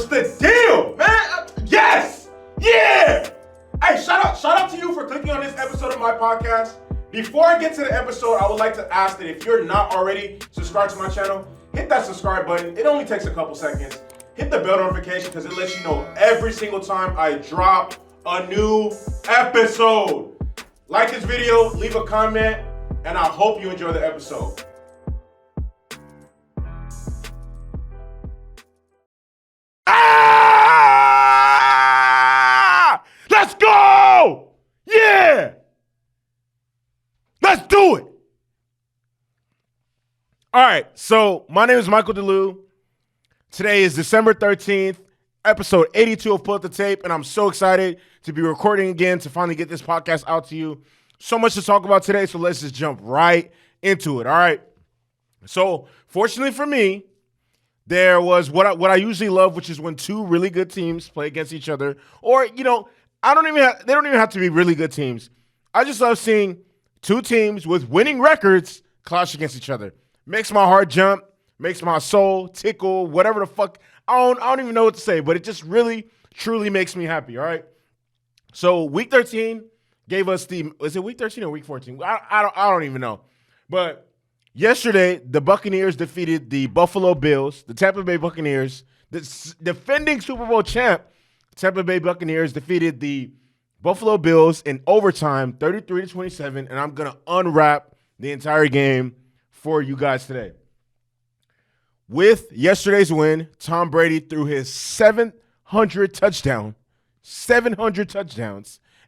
What's the deal, man? Yes! Yeah! Hey, shout out to you for clicking on this episode of my podcast. Before I get to the episode, I would like to ask that if you're not already subscribed to my channel, hit that subscribe button. It only takes a couple seconds. Hit the bell notification because it lets you know every single time I drop a new episode. Like this video, leave a comment, and I hope you enjoy the episode. Let's go! Yeah! Let's do it! All right, so my name is Michael DeLu. Today is December 13th, episode 82 of PullUpDaTape, and I'm so excited to be recording again to finally get this podcast out to you. So much to talk about today, so let's just jump right into it, all right? So, fortunately for me, there was what I usually love, which is when two really good teams play against each other, or, they don't even have to be really good teams. I just love seeing two teams with winning records clash against each other. Makes my heart jump, makes my soul tickle, whatever the fuck. I don't even know what to say, but it just really, truly makes me happy, all right? So week 13 gave us is it week 13 or week 14? I don't even know. But yesterday, the Buccaneers defeated the Buffalo Bills, the Tampa Bay Buccaneers, the defending Super Bowl champ. Tampa Bay Buccaneers defeated the Buffalo Bills in overtime, 33-27, and I'm going to unwrap the entire game for you guys today. With yesterday's win, Tom Brady threw his 700 touchdowns,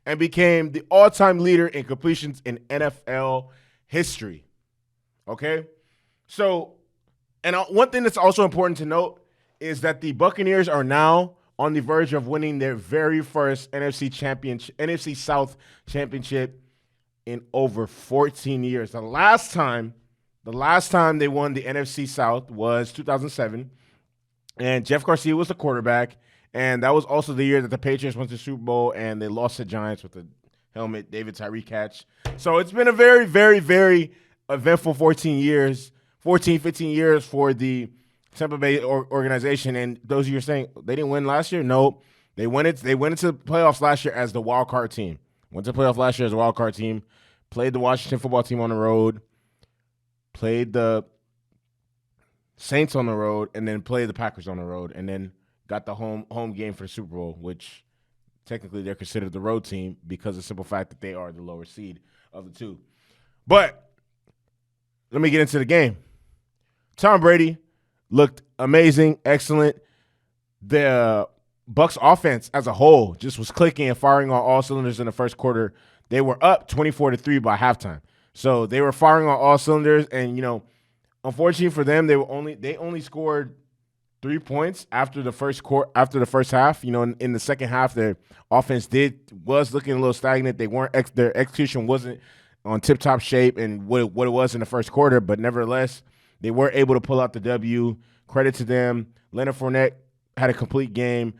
and became the all-time leader in completions in NFL history. Okay? So, and one thing that's also important to note is that the Buccaneers are now on the verge of winning their very first NFC South championship in over 14 years. The last time they won the NFC South was 2007, and Jeff Garcia was the quarterback, and that was also the year that the Patriots went to the Super Bowl and they lost to the Giants with the helmet David Tyree catch. So it's been a very, very, very eventful 15 years for the Tampa Bay organization. And those of you are saying they didn't win last year? No, they went into the playoffs last year as the wild card team. Went to the playoff last year as a wild card team. Played the Washington football team on the road. Played the Saints on the road, and then played the Packers on the road, and then got the home game for the Super Bowl, which technically they're considered the road team because of the simple fact that they are the lower seed of the two. But let me get into the game. Tom Brady looked amazing, excellent. The Bucs offense as a whole just was clicking and firing on all cylinders in the first quarter. They were up 24-3 by halftime. So they were firing on all cylinders, and unfortunately for them, they only scored 3 points after the first half. In the second half, their offense was looking a little stagnant. Their execution wasn't on tip-top shape and what it was in the first quarter, but nevertheless, they were able to pull out the W. Credit to them. Leonard Fournette had a complete game.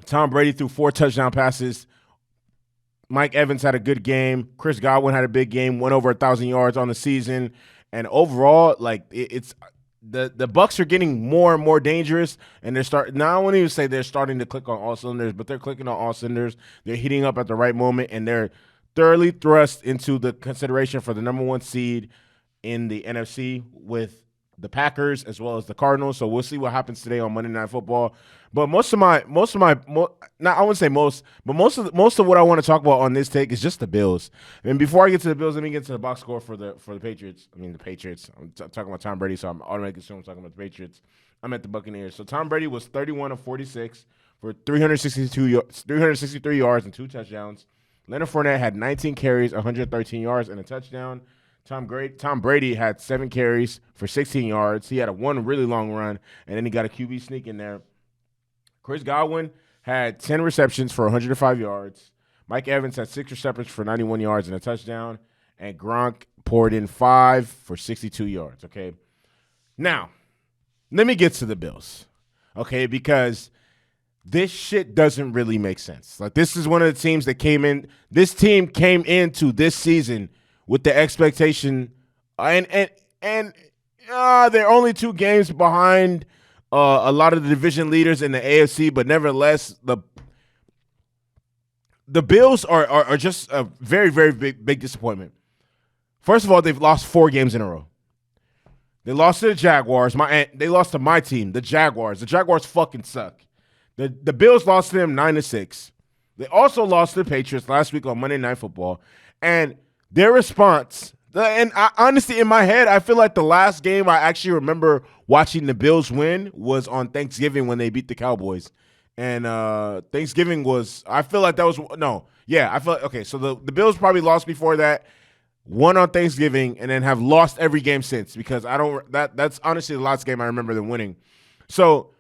Tom Brady threw 4 touchdown passes. Mike Evans had a good game. Chris Godwin had a big game, went over 1,000 yards on the season. And overall, it's the Bucs are getting more and more dangerous, and they're starting. Now I won't even say they're starting to click on all cylinders, but they're clicking on all cylinders. They're heating up at the right moment, and they're thoroughly thrust into the consideration for the number 1 seed in the NFC with the Packers as well as the Cardinals. So we'll see what happens today on Monday Night Football. But most of what I want to talk about on this take is just the Bills. And before I get to the Bills, let me get to the box score for the Patriots. I mean the Patriots. I'm talking about Tom Brady, so I'm automatically assuming I'm talking about the Patriots. I'm at the Buccaneers. So Tom Brady was 31 of 46 for 363 yards and 2 touchdowns. Leonard Fournette had 19 carries, 113 yards, and a touchdown. Tom Brady had 7 carries for 16 yards. He had one really long run, and then he got a QB sneak in there. Chris Godwin had 10 receptions for 105 yards. Mike Evans had 6 receptions for 91 yards and a touchdown. And Gronk poured in 5 for 62 yards, okay? Now, let me get to the Bills, okay, because this shit doesn't really make sense. Like, this is one of the teams that came in. This team came into this season with the expectation, and they're only 2 games behind a lot of the division leaders in the AFC, but nevertheless, the Bills are just a very, very big disappointment. First of all, they've lost 4 games in a row. They lost to the Jaguars. They lost to my team, the Jaguars. The Jaguars fucking suck. The Bills lost to them 9-6. They also lost to the Patriots last week on Monday Night Football. And their response, and honestly, in my head, I feel like the last game I actually remember watching the Bills win was on Thanksgiving when they beat the Cowboys. And Thanksgiving was, I feel like that was, no. Yeah, I feel like, okay, so the Bills probably lost before that, won on Thanksgiving, and then have lost every game since because that's honestly the last game I remember them winning. So,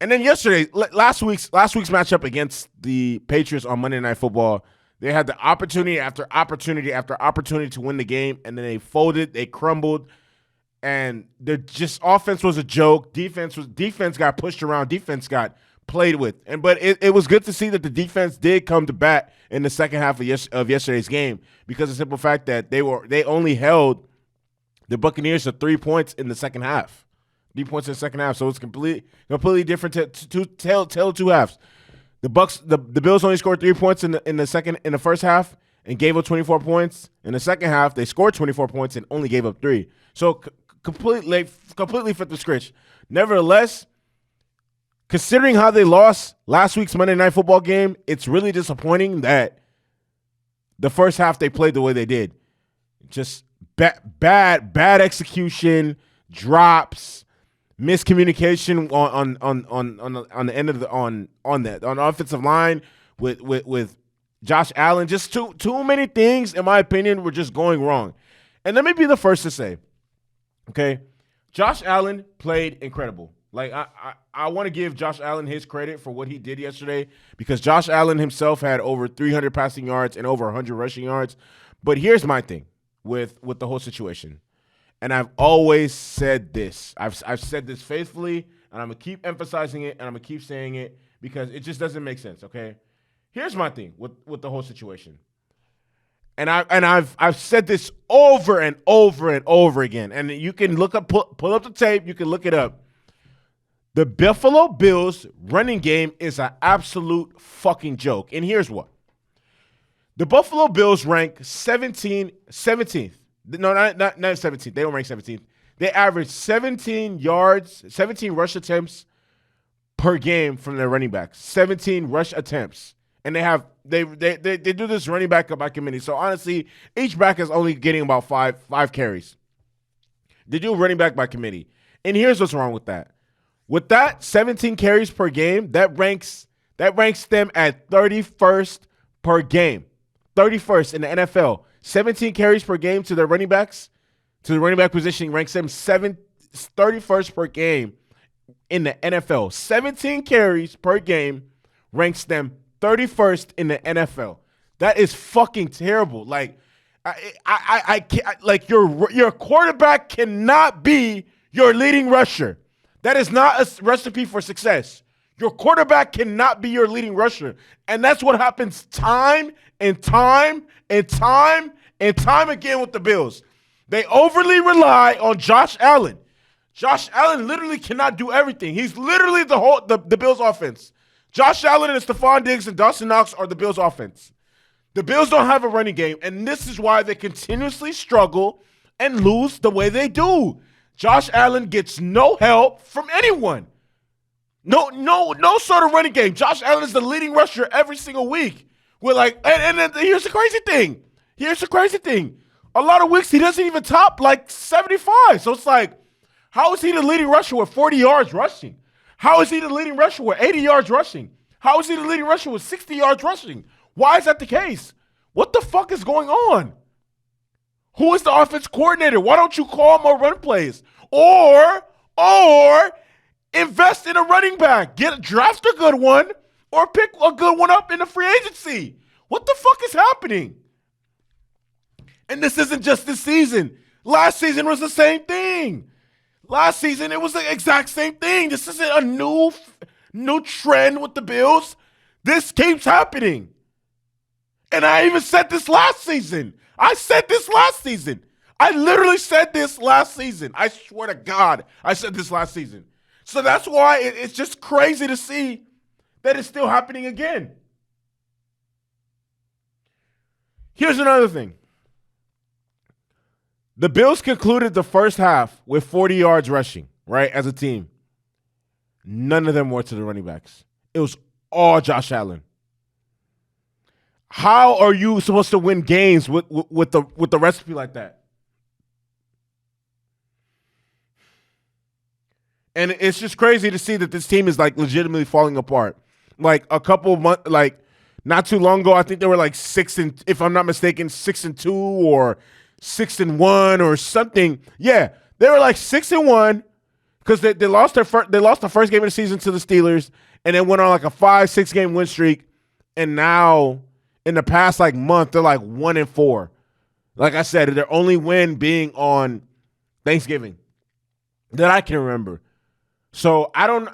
and then yesterday, last week's matchup against the Patriots on Monday Night Football, they had the opportunity after opportunity after opportunity to win the game, and then they folded, they crumbled, and their just offense was a joke. Defense got pushed around, defense got played with, but it was good to see that the defense did come to bat in the second half of yesterday's game because of the simple fact that they only held the Buccaneers to 3 points in the second half. 3 points in the second half, so it's completely different tale of two halves. The Bills only scored 3 points in the first half and gave up 24 points. In the second half, they scored 24 points and only gave up 3. So completely flipped the script. Nevertheless, considering how they lost last week's Monday Night Football game, it's really disappointing that the first half they played the way they did. Just bad execution, drops, miscommunication on the end of on the offensive line with Josh Allen. Just too many things, in my opinion, were just going wrong. And let me be the first to say, okay, Josh Allen played incredible. Like, I want to give Josh Allen his credit for what he did yesterday because Josh Allen himself had over 300 passing yards and over 100 rushing yards. But here's my thing with the whole situation. And I've always said this. I've said this faithfully, and I'm going to keep emphasizing it, and I'm going to keep saying it because it just doesn't make sense, okay? Here's my thing with the whole situation. And I've said this over and over and over again. And you can pull up the tape, you can look it up. The Buffalo Bills running game is an absolute fucking joke. And here's what. The Buffalo Bills rank 17th. No, not 17th. They don't rank 17th. They average 17 rush attempts per game from their running backs. 17 rush attempts. And they do this running back by committee. So honestly, each back is only getting about five carries. They do running back by committee. And here's what's wrong with that. With that 17 carries per game, that ranks them at 31st per game. 31st in the NFL. 17 carries per game to the running backs, to the running back position, ranks them 31st per game in the NFL. 17 carries per game ranks them 31st in the NFL. That is fucking terrible. Like, I can't, like, your quarterback cannot be your leading rusher. That is not a recipe for success. Your quarterback cannot be your leading rusher. And that's what happens time and time and time and time again with the Bills. They overly rely on Josh Allen. Josh Allen literally cannot do everything. He's literally the Bills offense. Josh Allen and Stephon Diggs and Dawson Knox are the Bills offense. The Bills don't have a running game, and this is why they continuously struggle and lose the way they do. Josh Allen gets no help from anyone. No sort of running game. Josh Allen is the leading rusher every single week. We're like, and then here's the crazy thing. A lot of weeks he doesn't even top like 75. So it's like, how is he the leading rusher with 40 yards rushing? How is he the leading rusher with 80 yards rushing? How is he the leading rusher with 60 yards rushing? Why is that the case? What the fuck is going on? Who is the offense coordinator? Why don't you call more run plays? Or invest in a running back. Draft a good one or pick a good one up in the free agency. What the fuck is happening? And this isn't just this season. Last season was the same thing. Last season, it was the exact same thing. This isn't a new trend with the Bills. This keeps happening. And I even said this last season. I literally said this last season. I swear to God, I said this last season. So that's why it's just crazy to see that it's still happening again. Here's another thing. The Bills concluded the first half with 40 yards rushing, right, as a team. None of them were to the running backs. It was all Josh Allen. How are you supposed to win games with the recipe like that? And it's just crazy to see that this team is like legitimately falling apart. Like a couple of months, like not too long ago, I think they were like 6-2, if I'm not mistaken, 6-2 or 6-1 or something. Yeah, they were like 6-1 because they lost the first game of the season to the Steelers, and then went on like a 5-6 game win streak. And now in the past like month, they're like 1-4. Like I said, their only win being on Thanksgiving that I can remember. So I don't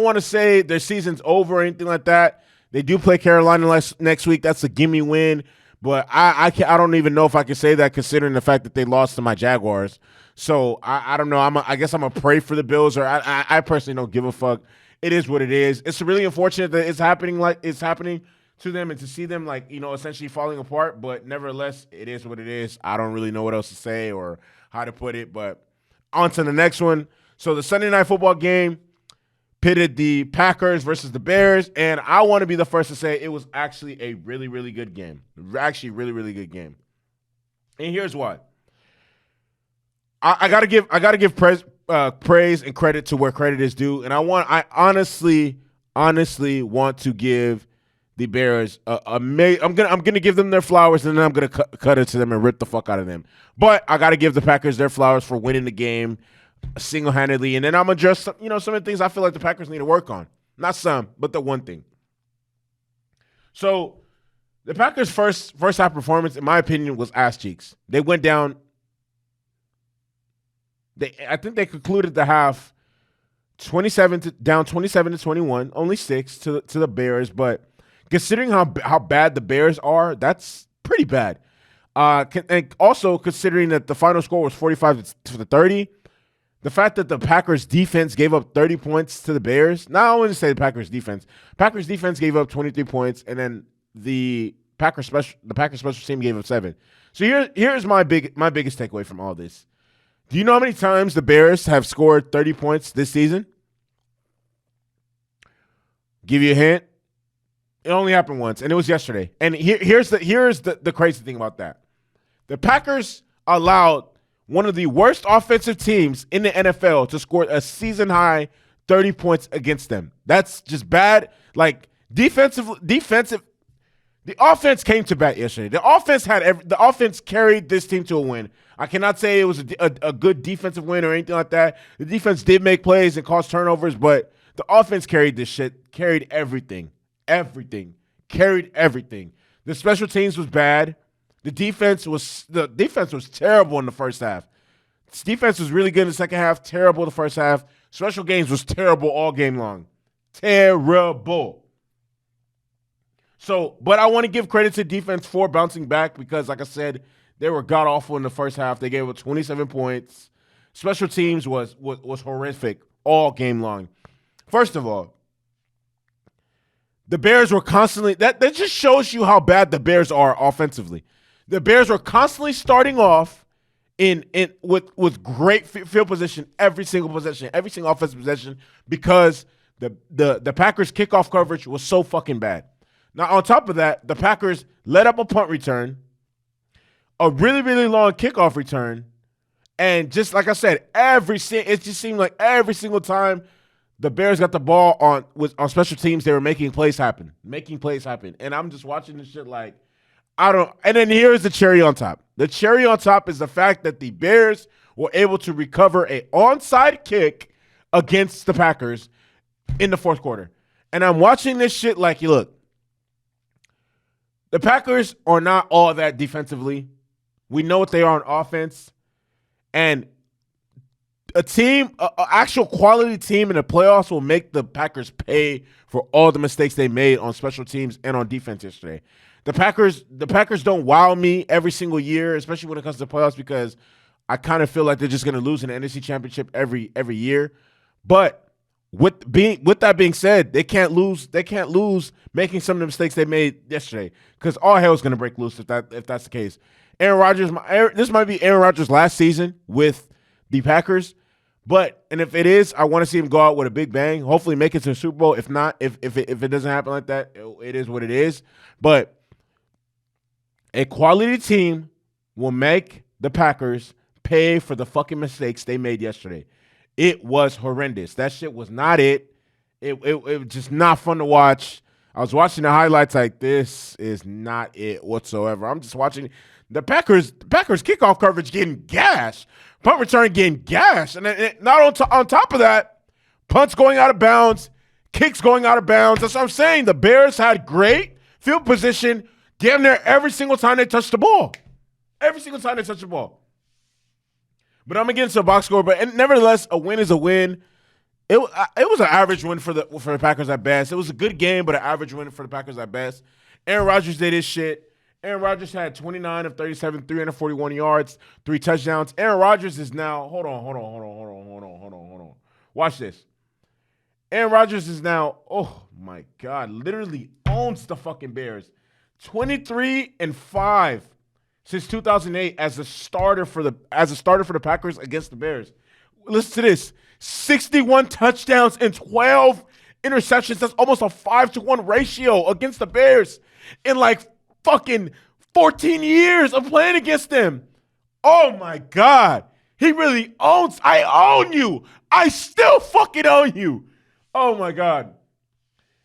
want to say their season's over or anything like that. They do play Carolina next week. That's a gimme win. But I don't even know if I can say that considering the fact that they lost to my Jaguars. So I don't know. I guess I'm going to pray for the Bills, or I personally don't give a fuck. It is what it is. It's really unfortunate that it's happening to them and to see them like, essentially falling apart. But nevertheless, it is what it is. I don't really know what else to say or how to put it. But on to the next one. So the Sunday Night Football game pitted the Packers versus the Bears, and I want to be the first to say it was actually a really, really good game. Actually, really, really good game. And here's why. I gotta give praise and credit to where credit is due, and I honestly want to give the Bears I'm gonna give them their flowers, and then I'm gonna cut it to them and rip the fuck out of them. But I gotta give the Packers their flowers for winning the game single-handedly, and then I'm address some of the things I feel like the Packers need to work on. Not some, but the one thing. So the Packers' first half performance, in my opinion, was ass cheeks. They went down. I think they concluded the half down 27-21, only 6 to the Bears. But considering how bad the Bears are, that's pretty bad. And also considering that the final score was 45-30. The fact that the Packers defense gave up 30 points to the Bears, not only to say the Packers defense gave up 23 points, and then the Packers special team gave up 7. So here's my biggest takeaway from all this. Do you know how many times the Bears have scored 30 points this season? Give you a hint. It only happened once, and it was yesterday. And here's the crazy thing about that. The Packers allowed one of the worst offensive teams in the NFL to score a season-high 30 points against them. That's just bad. Like, defensive. The offense came to bat yesterday. The offense carried this team to a win. I cannot say it was a good defensive win or anything like that. The defense did make plays and cause turnovers, but the offense carried this shit, carried everything. Carried everything. The special teams was bad. The defense was terrible in the first half. This defense was really good in the second half, terrible in the first half. Special games was terrible all game long. Terrible. So, but I want to give credit to defense for bouncing back because, like I said, they were god-awful in the first half. They gave up 27 points. Special teams was horrific all game long. First of all, the Bears were constantly – that just shows you how bad the Bears are offensively. The Bears were constantly starting off with great field position every single possession, every single offensive possession because the Packers' kickoff coverage was so fucking bad. Now, on top of that, the Packers let up a punt return, a really, really long kickoff return, and just like I said, it just seemed like every single time the Bears got the ball on special teams, they were making plays happen. And I'm just watching this shit like, and then here's the cherry on top. The cherry on top is the fact that the Bears were able to recover an onside kick against the Packers in the fourth quarter. And I'm watching this shit like, look, the Packers are not all that defensively. We know what they are on offense. And an actual quality team in the playoffs will make the Packers pay for all the mistakes they made on special teams and on defense yesterday. The Packers don't wow me every single year, especially when it comes to the playoffs, because I kind of feel like they're just going to lose in the NFC Championship every year. But With that being said, they can't lose. They can't lose making some of the mistakes they made yesterday, because all hell's gonna break loose if that's the case. Aaron Rodgers, this might be Aaron Rodgers' last season with the Packers, and if it is, I want to see him go out with a big bang. Hopefully, make it to the Super Bowl. If not, if it doesn't happen like that, it is what it is. But a quality team will make the Packers pay for the fucking mistakes they made yesterday. It was horrendous. That shit was not it. It was just not fun to watch. I was watching the highlights like, this is not it whatsoever. I'm just watching the Packers kickoff coverage getting gashed. Punt return getting gashed. And not on top of that, punts going out of bounds, kicks going out of bounds. That's what I'm saying. The Bears had great field position damn near every single time they touched the ball. Every single time they touched the ball. But I'm against the box score. But nevertheless, a win is a win. It was an average win for the Packers at best. It was a good game, but an average win for the Packers at best. Aaron Rodgers did his shit. Aaron Rodgers had 29 of 37, 341 yards, 3 touchdowns. Aaron Rodgers is now, hold on. Watch this. Aaron Rodgers is now, oh my God, literally owns the fucking Bears. 23-5 since 2008 as a starter for the Packers against the Bears. Listen to this. 61 touchdowns and 12 interceptions. That's almost a 5-to-1 ratio against the Bears in like fucking 14 years of playing against them. Oh my God. He really owns. I own you. I still fucking own you. Oh my God.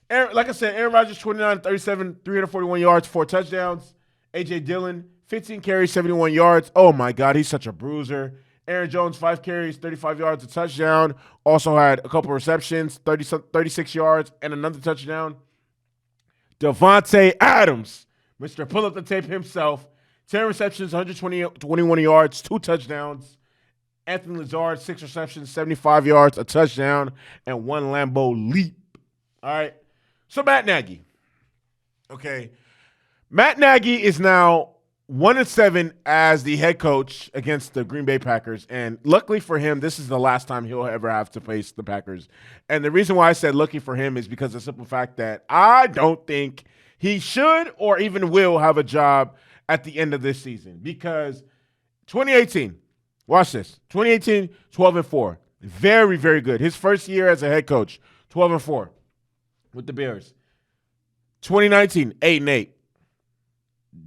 Like I said, Aaron Rodgers, 29-37, 341 yards, 4 touchdowns. A.J. Dillon, 15 carries, 71 yards. Oh my God, he's such a bruiser. Aaron Jones, 5 carries, 35 yards, a touchdown. Also had a couple receptions, 36 yards, and another touchdown. Devontae Adams, Mr. Pull-Up-the-Tape himself, 10 receptions, 121 yards, 2 touchdowns. Anthony Lazard, 6 receptions, 75 yards, a touchdown, and 1 Lambeau leap. All right. So Matt Nagy. Okay. Matt Nagy is now 1-7 as the head coach against the Green Bay Packers. And luckily for him, this is the last time he'll ever have to face the Packers. And the reason why I said lucky for him is because of the simple fact that I don't think he should or even will have a job at the end of this season. Because 2018, watch this, 2018, 12-4. Very, very good. His first year as a head coach, 12-4 with the Bears. 2019, 8-8.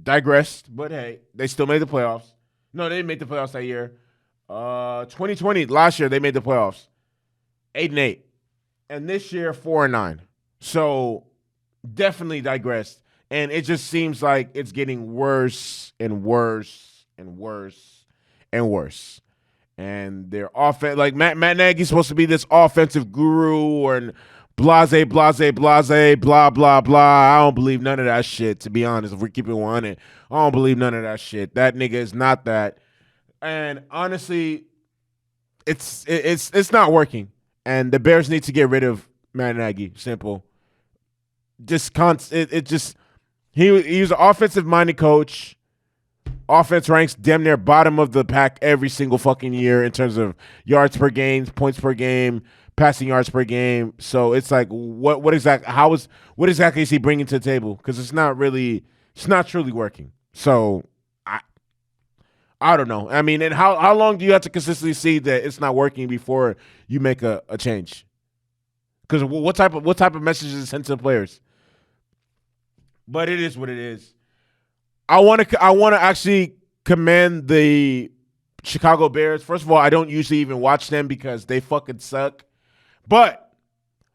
Digressed, but hey, they still made the playoffs. No, they didn't make the playoffs that year. 2020, last year, they made the playoffs. 8-8. And this year, 4-9. So definitely digressed. And it just seems like it's getting worse and worse and worse and worse. And their offense, like Matt Nagy's supposed to be this offensive guru or blase, blah, blah, blah. I don't believe none of that shit, to be honest. If we're keeping 100, I don't believe none of that shit. That nigga is not that. And honestly, it's not working. And the Bears need to get rid of Matt Nagy. Simple. He was an offensive-minded coach. Offense ranks damn near bottom of the pack every single fucking year in terms of yards per game, points per game, passing yards per game. So it's like, what exactly is he bringing to the table? Because it's not truly working. So I don't know. I mean, and how long do you have to consistently see that it's not working before you make a change? Because what type of message is sent to the players? But it is what it is. I want to actually commend the Chicago Bears. First of all, I don't usually even watch them because they fucking suck. But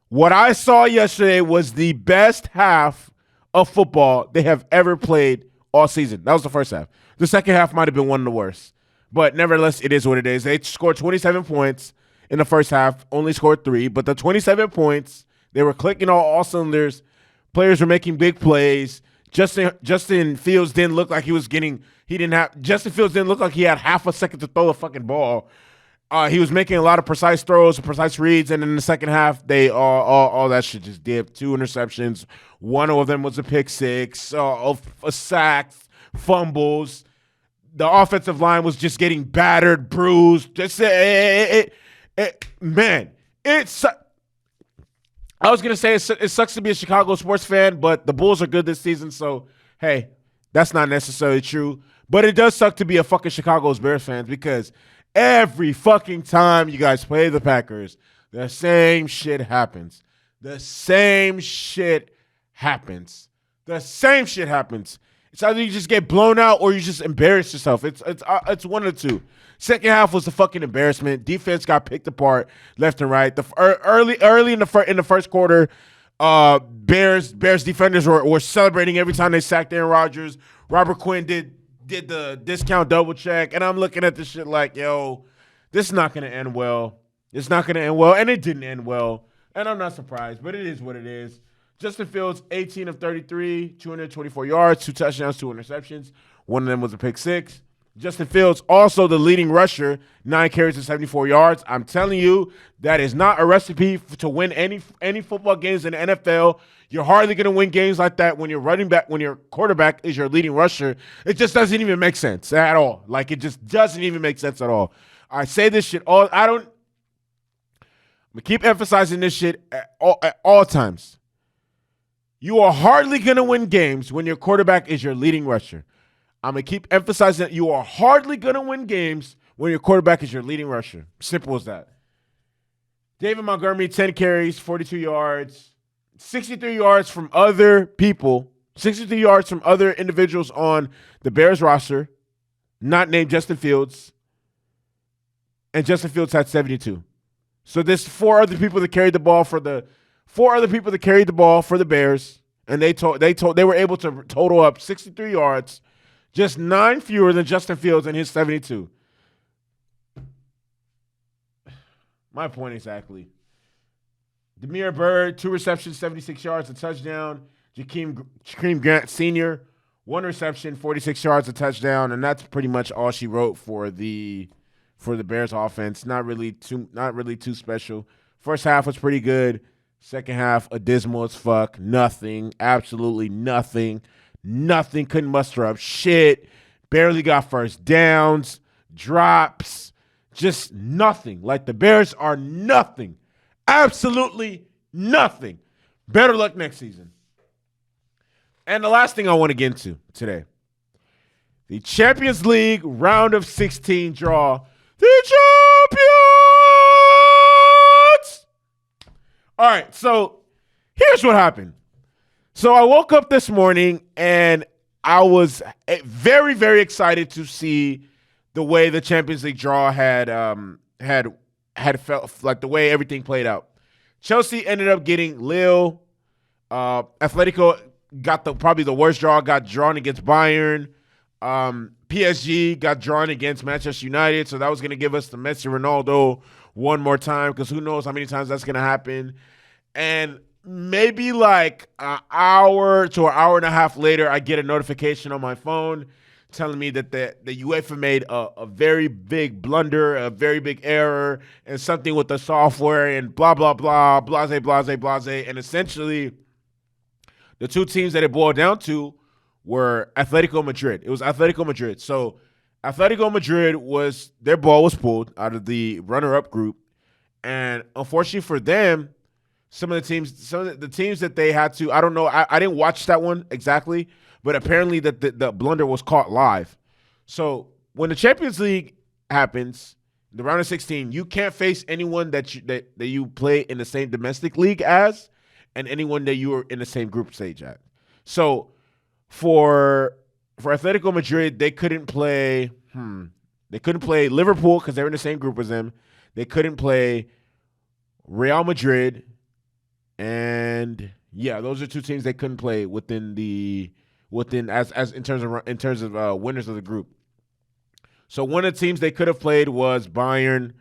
what I saw yesterday was the best half of football they have ever played all season. That was the first half. The second half might have been one of the worst. But nevertheless, it is what it is. They scored 27 points in the first half, only scored 3. But the 27 points, they were clicking all cylinders. Players were making big plays. Justin Fields didn't look like Justin Fields didn't look like he had half a second to throw the fucking ball. He was making a lot of precise throws and precise reads, and in the second half, they all that shit just dipped. 2 interceptions. One of them was a pick six, a sack, fumbles. The offensive line was just getting battered, bruised. Just man, I was going to say it sucks to be a Chicago sports fan, but the Bulls are good this season, so, hey, that's not necessarily true. But it does suck to be a fucking Chicago Bears fan because every fucking time you guys play the Packers, the same shit happens. The same shit happens. The same shit happens. It's either you just get blown out or you just embarrass yourself. It's one of the two. Second half was a fucking embarrassment. Defense got picked apart left and right. Early in the first quarter, Bears defenders were celebrating every time they sacked Aaron Rodgers. Robert Quinn did the discount double check, and I'm looking at this shit like, yo, this is not gonna end well. It's not gonna end well, and it didn't end well. And I'm not surprised, but it is what it is. Justin Fields, 18 of 33, 224 yards, 2 touchdowns, 2 interceptions. One of them was a pick six. Justin Fields, also the leading rusher, 9 carries and 74 yards. I'm telling you, that is not a recipe to win any football games in the NFL. You're hardly going to win games like that when your quarterback is your leading rusher. It just doesn't even make sense at all. Like, it just doesn't even make sense at all. I say this shit I'm going to keep emphasizing this shit at all times. You are hardly going to win games when your quarterback is your leading rusher. I'm going to keep emphasizing that you are hardly going to win games when your quarterback is your leading rusher. Simple as that. David Montgomery, 10 carries, 42 yards, 63 yards from other people, 63 yards from other individuals on the Bears roster, not named Justin Fields, and Justin Fields had 72. So there's 4 other people that carried the ball for the Bears, and they were able to total up 63 yards, just 9 fewer than Justin Fields and his 72. My point exactly. Damiere Byrd, 2 receptions, 76 yards, a touchdown. Jakeem Grant Sr., 1 reception, 46 yards, a touchdown, and that's pretty much all she wrote for the Bears offense. Not really too special. First half was pretty good. Second half, abysmal as fuck. Nothing. Absolutely nothing. Nothing. Couldn't muster up shit. Barely got first downs. Drops. Just nothing. Like, the Bears are nothing. Absolutely nothing. Better luck next season. And the last thing I want to get into today. The Champions League round of 16 draw. The champions! All right, so here's what happened. So I woke up this morning and I was very, very excited to see the way the Champions League draw had felt, like the way everything played out. Chelsea ended up getting Lille. Atletico got probably the worst draw, got drawn against Bayern. PSG got drawn against Manchester United, so that was going to give us the Messi Ronaldo one more time, because who knows how many times that's going to happen. And maybe like an hour to an hour and a half later, I get a notification on my phone telling me that the UEFA made a very big blunder, a very big error, and something with the software and blah, blah, blah, blase, blase, blase. And essentially, the two teams that it boiled down to were Atletico Madrid. It was Atletico Madrid. So Atletico Madrid their ball was pulled out of the runner-up group. And unfortunately for them, some of the teams that they had to, I don't know, I didn't watch that one exactly, but apparently the blunder was caught live. So when the Champions League happens, the round of 16, you can't face anyone that you play in the same domestic league as, and anyone that you are in the same group stage at. So for Atletico Madrid, they couldn't play Liverpool because they were in the same group as them. They couldn't play Real Madrid, and yeah, those are two teams they couldn't play as in terms of winners of the group. So one of the teams they could have played was Bayern.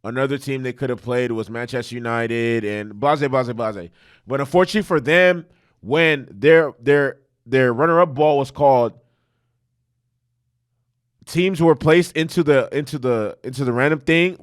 Another team they could have played was Manchester United, and blase, blase, blase. But unfortunately for them, when their runner-up ball was called, teams were placed into the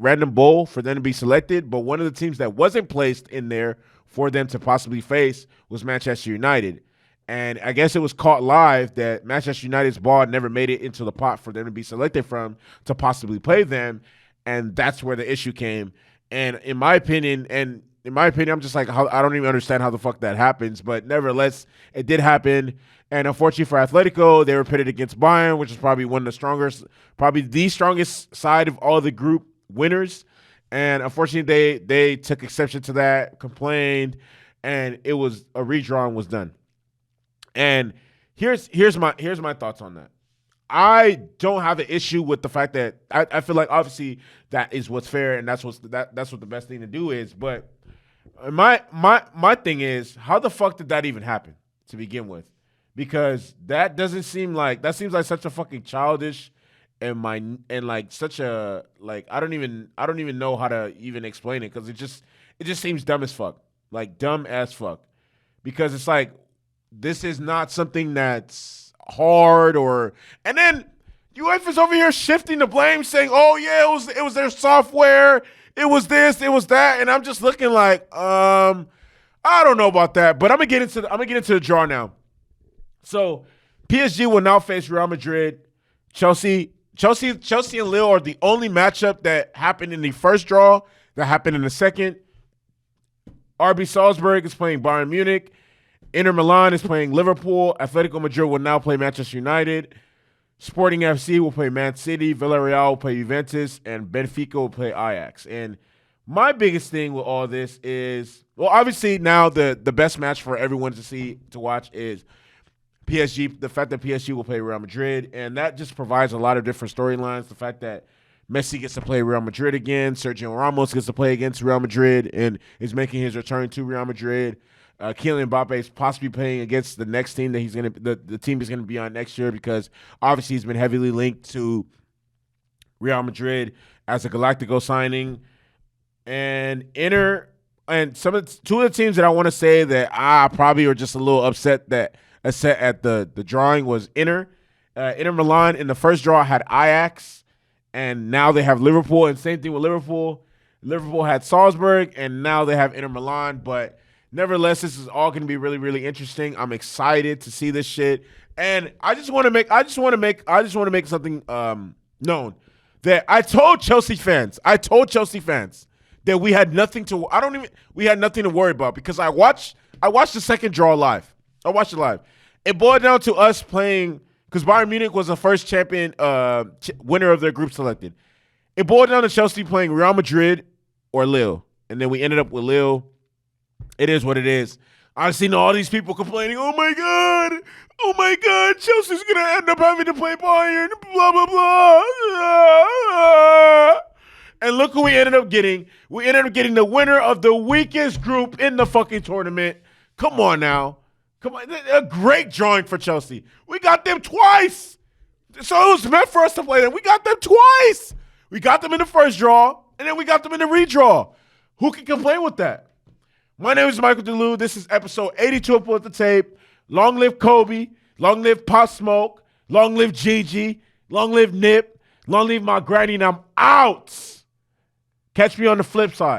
random bowl for them to be selected. But one of the teams that wasn't placed in there for them to possibly face was Manchester United. And I guess it was caught live that Manchester United's ball never made it into the pot for them to be selected from to possibly play them. And that's where the issue came. And in my opinion, and in my opinion, I'm just like, I don't even understand how the fuck that happens. But nevertheless, it did happen. And unfortunately for Atletico, they were pitted against Bayern, which is probably one of the strongest, probably the strongest side of all the group winners. And unfortunately, they took exception to that, complained, and it was a redraw and was done. And here's my thoughts on that. I don't have an issue with the fact that I feel like obviously that is what's fair and that's what the best thing to do is. But my thing is, how the fuck did that even happen to begin with? Because that seems like such a fucking childish and like such a like I don't even know how to even explain it, because it just seems dumb as fuck. Like dumb as fuck. Because it's like, this is not something that's hard, and then UEFA's over here shifting the blame, saying, "Oh yeah, it was their software, it was this, it was that," and I'm just looking like, I don't know about that, but I'm gonna get into the draw now. So PSG will now face Real Madrid. Chelsea and Lille are the only matchup that happened in the first draw that happened in the second. RB Salzburg is playing Bayern Munich. Inter Milan is playing Liverpool. Atletico Madrid will now play Manchester United. Sporting FC will play Man City. Villarreal will play Juventus. And Benfica will play Ajax. And my biggest thing with all this is, well, obviously now the best match for everyone to watch is PSG. The fact that PSG will play Real Madrid. And that just provides a lot of different storylines. The fact that Messi gets to play Real Madrid again. Sergio Ramos gets to play against Real Madrid and is making his return to Real Madrid. Kylian Mbappe is possibly playing against the next team that the team is gonna be on next year, because obviously he's been heavily linked to Real Madrid as a Galactico signing. And Inter and two of the teams that I want to say that I probably are just a little upset at the drawing was Inter. Inter Milan in the first draw had Ajax, and now they have Liverpool. And same thing with Liverpool. Liverpool had Salzburg, and now they have Inter Milan. But nevertheless, this is all going to be really, really interesting. I'm excited to see this shit, and I just want to make something known that I told Chelsea fans that we had nothing to worry about, because I watched the second draw live. I watched it live. It boiled down to us playing, because Bayern Munich was the first champion winner of their group selected. It boiled down to Chelsea playing Real Madrid or Lille, and then we ended up with Lille. It is what it is. I've seen all these people complaining, oh my God, Chelsea's going to end up having to play Bayern, blah, blah, blah. And look who we ended up getting. We ended up getting the winner of the weakest group in the fucking tournament. Come on now. Come on. A great drawing for Chelsea. We got them twice. So it was meant for us to play them. We got them twice. We got them in the first draw, and then we got them in the redraw. Who can complain with that? My name is Michael DeLue. This is episode 82 of Pull Up the Tape. Long live Kobe. Long live Pop Smoke. Long live Gigi. Long live Nip. Long live my granny, and I'm out. Catch me on the flip side.